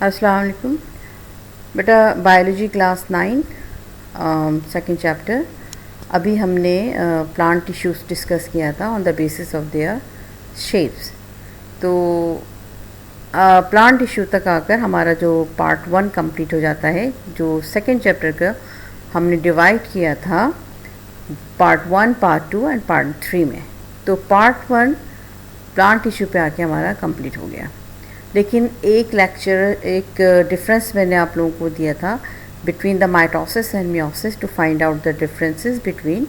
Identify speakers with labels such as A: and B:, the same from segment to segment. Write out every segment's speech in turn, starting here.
A: अस्सलाम वालेकुम बेटा। Biology class 9 second chapter. अभी हमने प्लांट टिश्यूज़ डिस्कस किया था on the basis of their shapes. तो प्लांट टिश्यू तक आकर हमारा जो पार्ट 1 कंप्लीट हो जाता है। जो सेकंड चैप्टर का हमने डिवाइड किया था पार्ट 1, पार्ट 2 एंड पार्ट 3 में। तो पार्ट 1 प्लांट टिश्यू पे आके हमारा कंप्लीट हो गया। लेकिन एक डिफरेंस मैंने आप लोगों को दिया था between the mitosis and meiosis to find out the differences between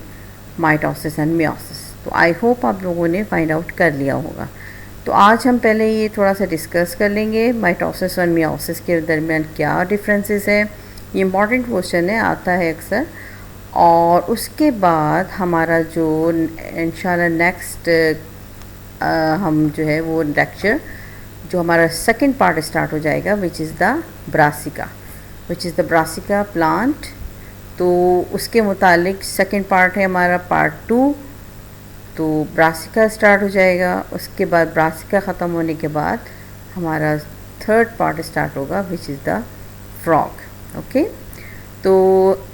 A: mitosis and meiosis. तो आई होप आप लोगों ने फाइंड आउट कर लिया होगा। तो आज हम पहले ये थोड़ा सा डिस्कस कर लेंगे माइटोसिस और मियोसिस के दरमियान क्या डिफरेंसेस है। ये इम्पॉर्टेंट क्वेश्चन है, आता है अक्सर। और उसके बाद हमारा जो इंशाल्लाह नेक्स्ट हम जो है वो लेक्चर जो हमारा सेकंड पार्ट स्टार्ट हो जाएगा which is the brassica plant. तो उसके मुतालिक सेकंड पार्ट है हमारा पार्ट 2। तो ब्रासिका स्टार्ट हो जाएगा, उसके बाद ब्रासिका ख़त्म होने के बाद हमारा थर्ड पार्ट स्टार्ट होगा which is the frog. Okay, तो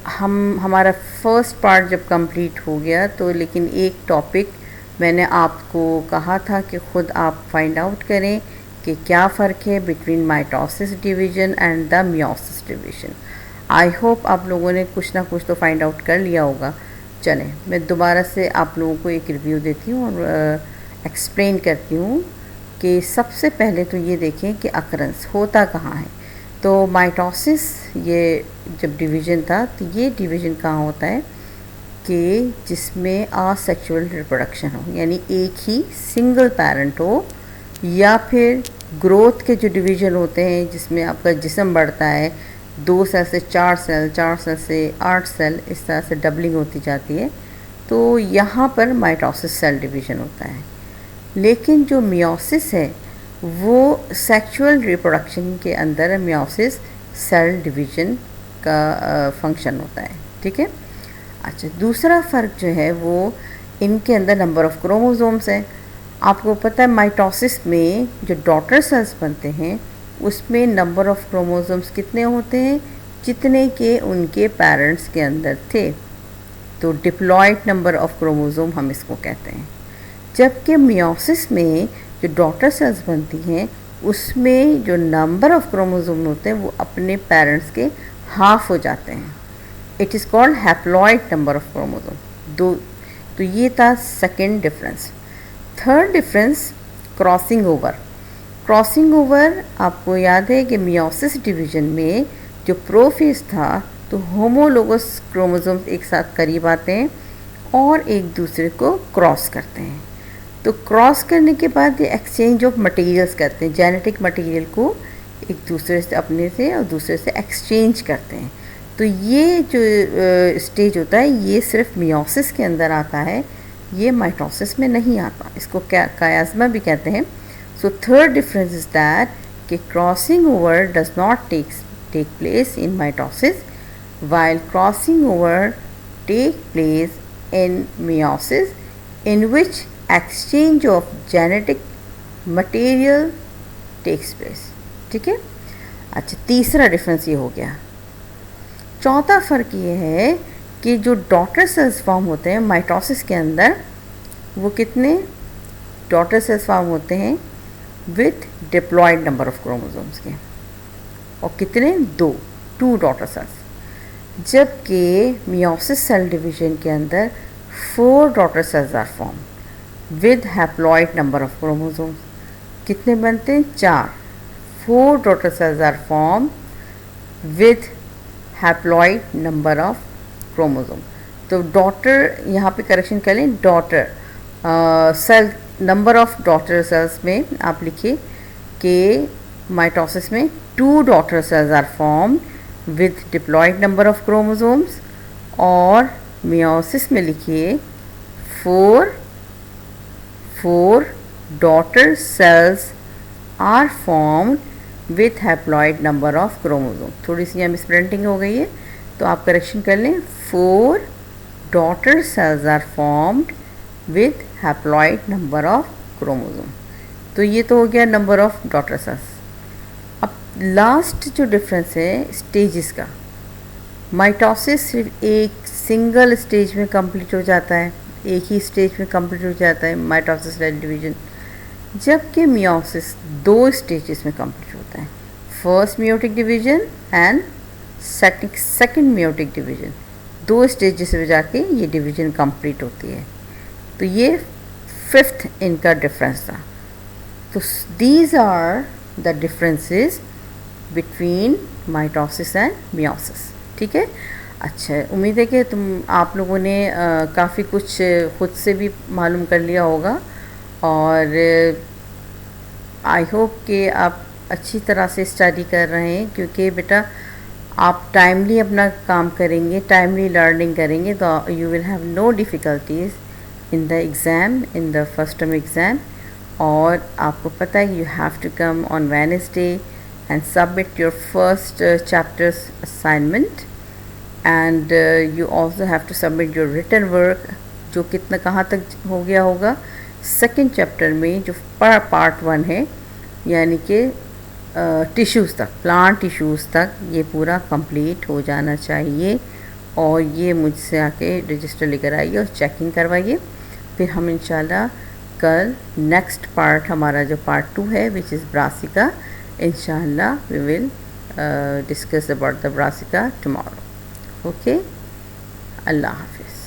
A: हमारा फर्स्ट पार्ट जब कंप्लीट हो गया तो लेकिन एक टॉपिक मैंने आपको कहा था कि ख़ुद आप फाइंड आउट करें कि क्या फ़र्क है between mitosis division and the meiosis division. I hope आप लोगों ने कुछ ना कुछ तो फाइंड आउट कर लिया होगा। चलें, मैं दोबारा से आप लोगों को एक रिव्यू देती हूँ और एक्सप्लेन करती हूँ कि सबसे पहले तो ये देखें कि अकरेंस होता कहाँ है। तो माइटोसिस ये जब डिवीज़न था तो ये डिवीज़न कहाँ होता है कि जिसमें असेक्सुअल रिप्रोडक्शन हो, यानी एक ही सिंगल पेरेंट हो, या फिर ग्रोथ के जो डिवीज़न होते हैं जिसमें आपका जिस्म बढ़ता है 2 सेल से 4 सेल, 4 सेल से 8 सेल, इस तरह से डबलिंग होती जाती है। तो यहाँ पर माइटोसिस सेल डिवीज़न होता है। लेकिन जो मियोसिस है वो सेक्सुअल रिप्रोडक्शन के अंदर मियोसिस सेल डिवीज़न का फंक्शन होता है। ठीक है। अच्छा, दूसरा फ़र्क जो है वो इनके अंदर नंबर ऑफ़ क्रोमोसोम्स है। आपको पता है माइटोसिस में जो डॉटर सेल्स बनते हैं उसमें नंबर ऑफ़ क्रोमोसोम्स कितने होते हैं, जितने के उनके पेरेंट्स के अंदर थे। तो डिप्लॉयड नंबर ऑफ़ क्रोमोसोम हम इसको कहते हैं। जबकि मियोसिस में जो डॉटर सेल्स बनती हैं उसमें जो नंबर ऑफ़ क्रोमोसोम होते हैं वो अपने पेरेंट्स के हाफ हो जाते हैं। It is called haploid number of chromosome. तो ये था second difference. Third difference crossing over आपको याद है कि मियोसिस डिवीज़न में जो प्रोफेज था तो होमोलोगस क्रोमोसोम्स एक साथ करीब आते हैं और एक दूसरे को क्रॉस करते हैं। तो क्रॉस करने के बाद ये एक्सचेंज ऑफ मटेरियल्स करते हैं, जेनेटिक मटेरियल को एक दूसरे से अपने से और दूसरे से एक्सचेंज करते हैं। तो ये जो स्टेज होता है ये सिर्फ मियोसिस के अंदर आता है, ये माइटोसिस में नहीं आता। इसको कायास्मा भी कहते हैं। So third difference is that कि crossing over does not take place in mitosis while crossing over take place in meiosis, in which exchange of genetic material takes place। ठीक है। अच्छा, तीसरा डिफरेंस ये हो गया। चौथा फ़र्क ये है कि जो डॉटर सेल्स फॉर्म होते हैं माइटोसिस के अंदर वो कितने डॉटर सेल्स फॉर्म होते हैं with diploid number of chromosomes के, और कितने 2 डॉटर सेल्स। जबकि मियोसिस सेल डिवीज़न के अंदर 4 daughter cells are form with haploid number of chromosomes. कितने बनते हैं? 4। 4 daughter cells are form with haploid number of chromosome. तो डॉटर, यहाँ पे करेक्शन कर लें, daughter cell number of daughter cells में आप लिखिए कि माइटोसिस में 2 daughter cells are form with diploid number of chromosomes, और मियोसिस में लिखिए 4 daughter cells are formed with haploid number of chromosomes। थोड़ी सी यहाँ मिसप्रिंटिंग हो गई है तो आप करेक्शन कर लें। 4 daughter cells are formed with haploid number of chromosome। तो ये तो हो गया नंबर ऑफ़ डॉटर सेल्स। अब लास्ट जो डिफरेंस है स्टेजेस का, माइटोसिस सिर्फ एक सिंगल स्टेज में कंप्लीट हो जाता है, एक ही स्टेज में कंप्लीट हो जाता है माइटोसिस लेड डिवीजन, जबकि मियोसिस 2 स्टेजेस में कंप्लीट होता है, first meiotic division and second meiotic division, 2 stages में जाके ये डिवीजन कंप्लीट होती है। तो ये 5th इनका डिफरेंस था। तो these are the differences between mitosis and meiosis. ठीक है, अच्छा, उम्मीद है कि आप लोगों ने काफ़ी कुछ खुद से भी मालूम कर लिया होगा, और आई होप कि आप अच्छी तरह से स्टडी कर रहे हैं, क्योंकि बेटा आप टाइमली अपना काम करेंगे, टाइमली लर्निंग करेंगे, तो you will have no difficulties in the exam, in the first term exam. और आपको पता है कि you have to come on Wednesday and submit your first chapters assignment, and you also have to submit your written work, जो कितना कहाँ तक हो गया होगा सेकेंड चैप्टर में, जो पार्ट 1 है, यानी कि टिश्यूज़ तक, प्लांट टिश्यूज़ तक ये पूरा कंप्लीट हो जाना चाहिए। और ये मुझसे आके रजिस्टर लेकर आइए और चेकिंग करवाइए। फिर हम इंशाल्लाह कल नेक्स्ट पार्ट, हमारा जो पार्ट 2 है विच इज़ ब्रासिका, इंशाल्लाह we will discuss about the brassica tomorrow. Okay, अल्लाह हाफिज़।